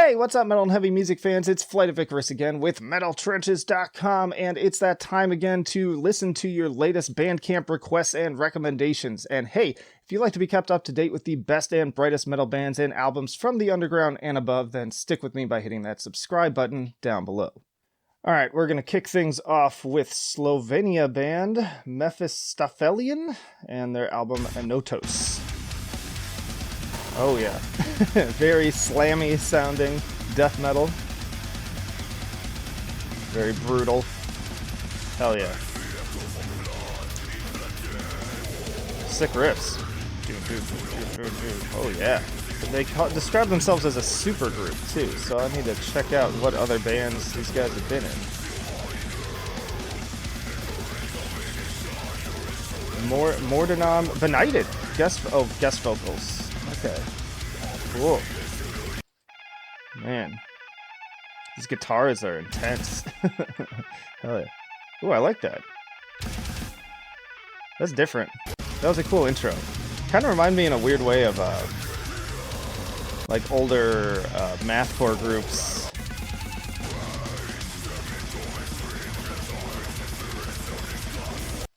Hey, what's up, metal and heavy music fans? It's Flight of Icarus again with MetalTrenches.com, and it's that time again to listen to your latest Bandcamp requests and recommendations. And hey, if you'd like to be kept up to date with the best and brightest metal bands and albums from the underground and above, then stick with me by hitting that subscribe button down below. Alright, we're going to kick things off with Slovenia band Mephistophelian and their album Anotos. Oh yeah, very slammy sounding death metal. Very brutal. Hell yeah. Sick riffs. Oh yeah. They describe themselves as a super group too, so I need to check out what other bands these guys have been in. Mordenom Benighted. Guest vocals. Okay. Cool. Man. These guitars are intense. Hell yeah. Ooh, I like that. That's different. That was a cool intro. Kind of remind me in a weird way of like older mathcore groups.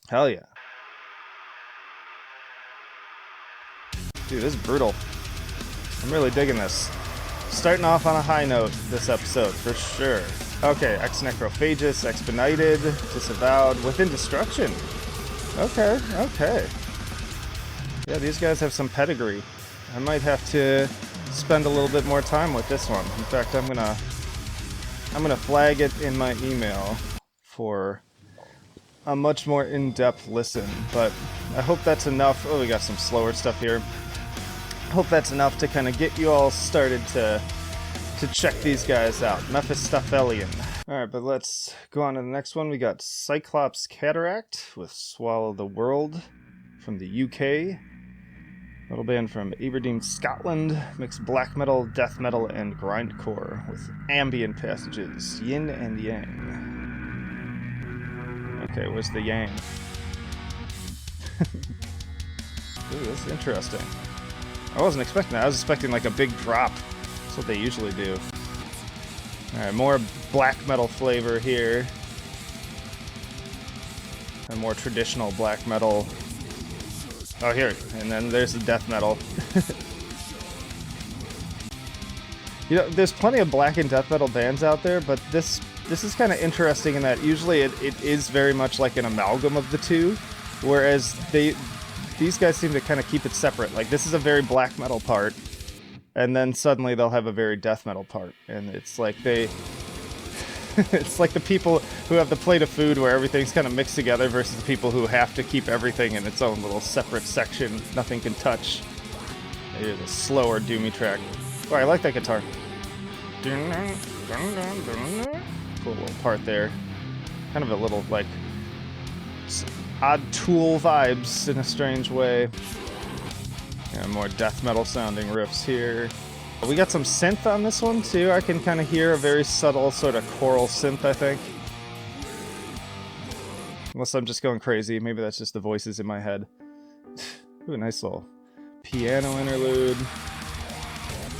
Hell yeah. Dude, this is brutal. I'm really digging this. Starting off on a high note this episode, for sure. Okay, Ex Necrophagus, Ex Benighted, Disavowed, Within Destruction. Okay. Yeah, these guys have some pedigree. I might have to spend a little bit more time with this one. In fact, I'm gonna flag it in my email for a much more in-depth listen, but I hope that's enough. Oh, we got some slower stuff here. I hope that's enough to kind of get you all started to check these guys out. Mephistophelian. Alright, but let's go on to the next one. We got Cyclops Cataract with Swallow the World from the UK. Metal band from Aberdeen, Scotland. Mixed black metal, death metal, and grindcore with ambient passages. Yin and yang. Okay, where's the yang? Ooh, that's interesting. I wasn't expecting that. I was expecting like a big drop. That's what they usually do. Alright, more black metal flavor here. And more traditional black metal. Oh, here. And then there's the death metal. You know, there's plenty of black and death metal bands out there, but this is kind of interesting in that usually it is very much like an amalgam of the two, whereas these guys seem to kind of keep it separate. Like, this is a very black metal part, and then suddenly they'll have a very death metal part, and it's like it's like the people who have the plate of food where everything's kind of mixed together versus the people who have to keep everything in its own little separate section nothing can touch. Here's a slower doomy track. Oh, I like that guitar. Cool little part there. Kind of a little, like, odd Tool vibes in a strange way. Yeah, more death metal sounding riffs here. We got some synth on this one too. I can kind of hear a very subtle sort of choral synth, I think. Unless I'm just going crazy. Maybe that's just the voices in my head. Ooh, nice little piano interlude.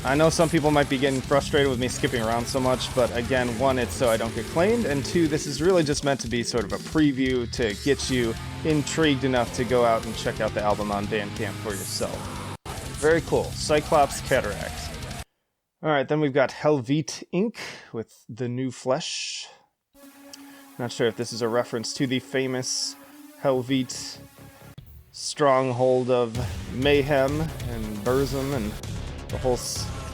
I know some people might be getting frustrated with me skipping around so much, but again, one, it's so I don't get claimed, and two, this is really just meant to be sort of a preview to get you intrigued enough to go out and check out the album on Bandcamp for yourself. Very cool. Cyclops Cataract. Alright, then we've got Helvete Inc. with The New Flesh. Not sure if this is a reference to the famous Helvete stronghold of mayhem and Burzum and the whole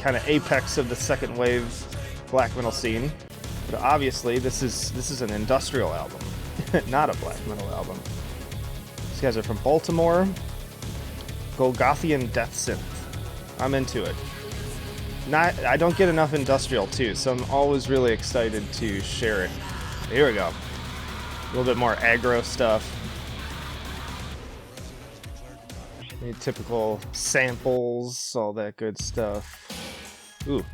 kind of apex of the second wave black metal scene. But obviously this is an industrial album, not a black metal album. These guys are from Baltimore. Golgothian death synth. I'm into it. I don't get enough industrial too, so I'm always really excited to share it. Here we go. A little bit more aggro stuff. Typical samples, all that good stuff. Ooh,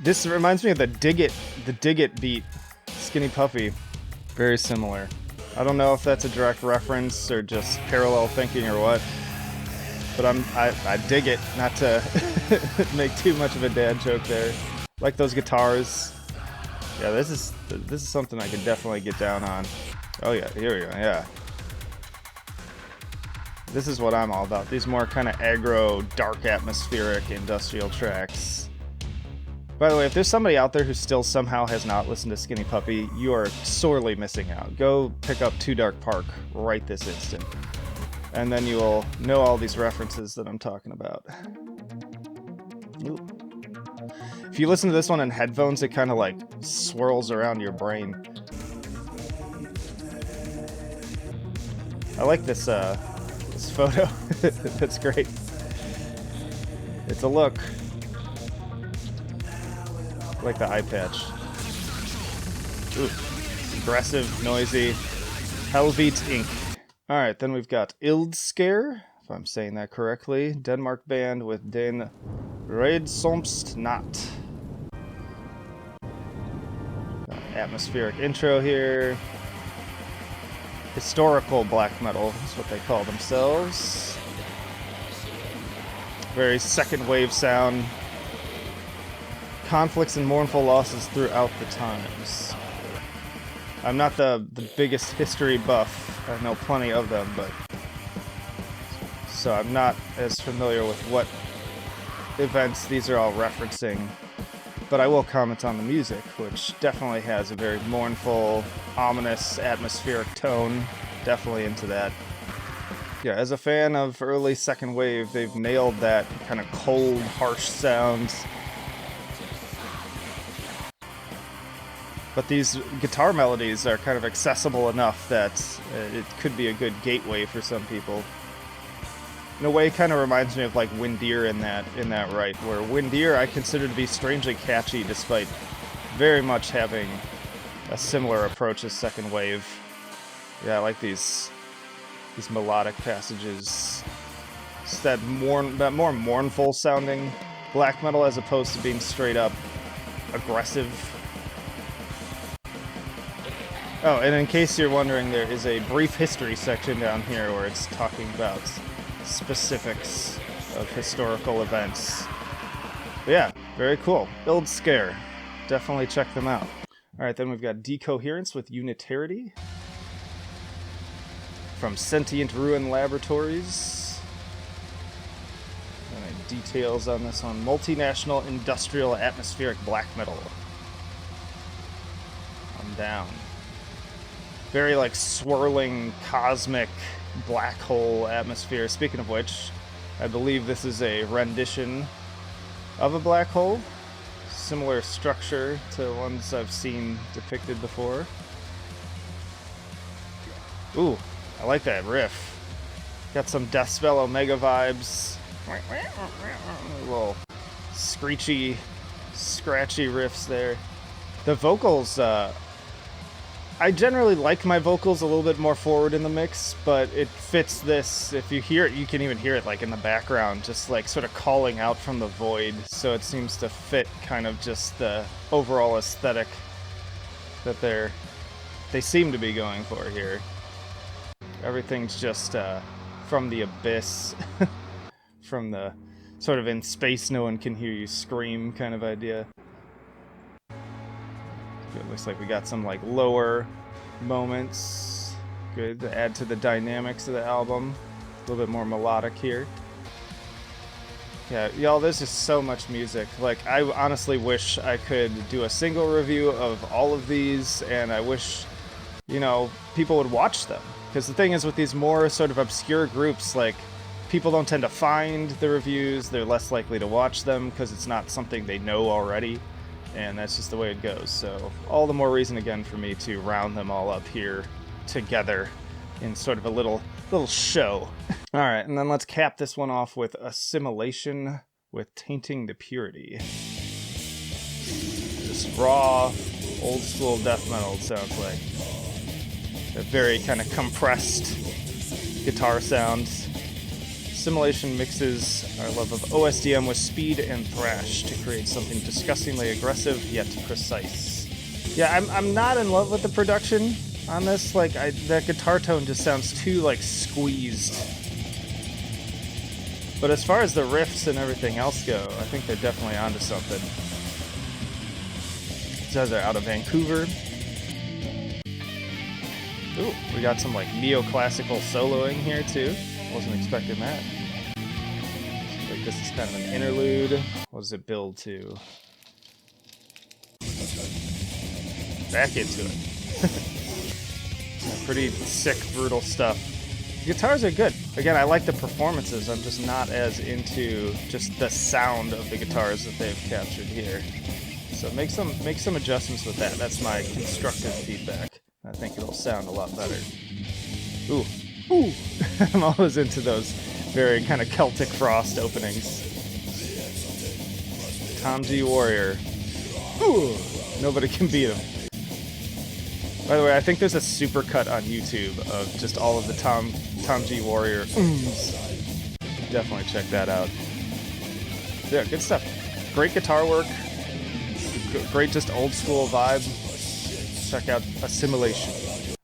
this reminds me of the Dig It beat, Skinny Puppy. Very similar. I don't know if that's a direct reference or just parallel thinking or what. But I dig it, not to make too much of a dad joke there. Like those guitars. Yeah, this is something I could definitely get down on. Oh yeah, here we go, yeah. This is what I'm all about. These more kind of aggro, dark, atmospheric, industrial tracks. By the way, if there's somebody out there who still somehow has not listened to Skinny Puppy, you are sorely missing out. Go pick up Too Dark Park right this instant. And then you will know all these references that I'm talking about. Ooh. If you listen to this one in headphones, it kind of like swirls around your brain. I like this this photo. That's great. It's a look. I like the eye patch. Ooh. Aggressive, noisy. Helvete Inc. Alright, then we've got ILDSKÆR, if I'm saying that correctly. Denmark band with Den Rædsomste Nat. Atmospheric intro here. Historical black metal is what they call themselves. Very second wave sound. Conflicts and mournful losses throughout the times. I'm not the biggest history buff. I know plenty of them, but so I'm not as familiar with what events these are all referencing. But I will comment on the music, which definitely has a very mournful, ominous, atmospheric tone. Definitely into that. Yeah, as a fan of early second wave, they've nailed that kind of cold, harsh sound. But these guitar melodies are kind of accessible enough that it could be a good gateway for some people. In a way, it kind of reminds me of like Windeer in that right, where Windeer I consider to be strangely catchy despite very much having a similar approach as second wave. Yeah, I like these melodic passages. It's that more mournful sounding black metal as opposed to being straight up aggressive. Oh, and in case you're wondering, there is a brief history section down here where it's talking about specifics of historical events. But yeah, very cool. ILDSKÆR. Definitely check them out. Alright, then we've got Decoherence with Unitarity. From Sentient Ruin Laboratories. Any details on this one? Multinational industrial atmospheric black metal. I'm down. Very like swirling cosmic black hole atmosphere. Speaking of which, I believe this is a rendition of a black hole. Similar structure to ones I've seen depicted before. Ooh, I like that riff. Got some Deathspell Omega vibes. Little screechy, scratchy riffs there. The vocals, I generally like my vocals a little bit more forward in the mix, but it fits this. If you hear it, you can even hear it like in the background, just like sort of calling out from the void, so it seems to fit kind of just the overall aesthetic that they seem to be going for here. Everything's just from the abyss, from the sort of in space no one can hear you scream kind of idea. It looks like we got some like lower moments. Good to add to the dynamics of the album. A little bit more melodic here. Yeah, y'all, there's just so much music. Like, I honestly wish I could do a single review of all of these, and I wish, you know, people would watch them. Because the thing is, with these more sort of obscure groups, like, people don't tend to find the reviews, they're less likely to watch them because it's not something they know already. And that's just the way it goes. So all the more reason again for me to round them all up here together in sort of a little show. All right, and then let's cap this one off with Assimilation with Tainting the Purity. Just raw, old school death metal, it sounds like. A very kind of compressed guitar sound. Assimilation mixes our love of OSDM with speed and thrash to create something disgustingly aggressive yet precise. Yeah, I'm not in love with the production on this. Like, that guitar tone just sounds too like squeezed. But as far as the riffs and everything else go, I think they're definitely onto something. These guys are out of Vancouver. Ooh, we got some like neoclassical soloing here too. Wasn't expecting that. Seems like this is kind of an interlude. What does it build to? Back into it. Yeah, pretty sick, brutal stuff. The guitars are good. Again, I like the performances. I'm just not as into just the sound of the guitars that they've captured here. So make some adjustments with that. That's my constructive feedback. I think it'll sound a lot better. Ooh. Ooh. I'm always into those very kind of Celtic Frost openings. Tom G. Warrior. Ooh. Nobody can beat him. By the way, I think there's a supercut on YouTube of just all of the Tom G. Warrior oohs. Definitely check that out. Yeah, good stuff. Great guitar work. Great just old school vibe. Check out Assimilation.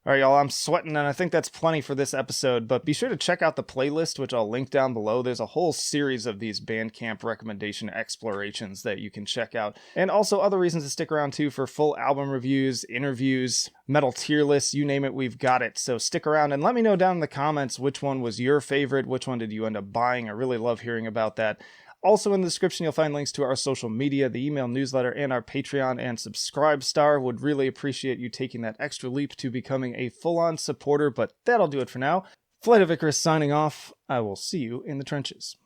Alright, y'all, I'm sweating, and I think that's plenty for this episode, but be sure to check out the playlist, which I'll link down below. There's a whole series of these Bandcamp recommendation explorations that you can check out, and also other reasons to stick around, too, for full album reviews, interviews, metal tier lists, you name it, we've got it. So stick around, and let me know down in the comments which one was your favorite, which one did you end up buying. I really love hearing about that. Also in the description, you'll find links to our social media, the email newsletter, and our Patreon and Subscribe Star. Would really appreciate you taking that extra leap to becoming a full-on supporter, but that'll do it for now. Flight of Icarus signing off. I will see you in the trenches.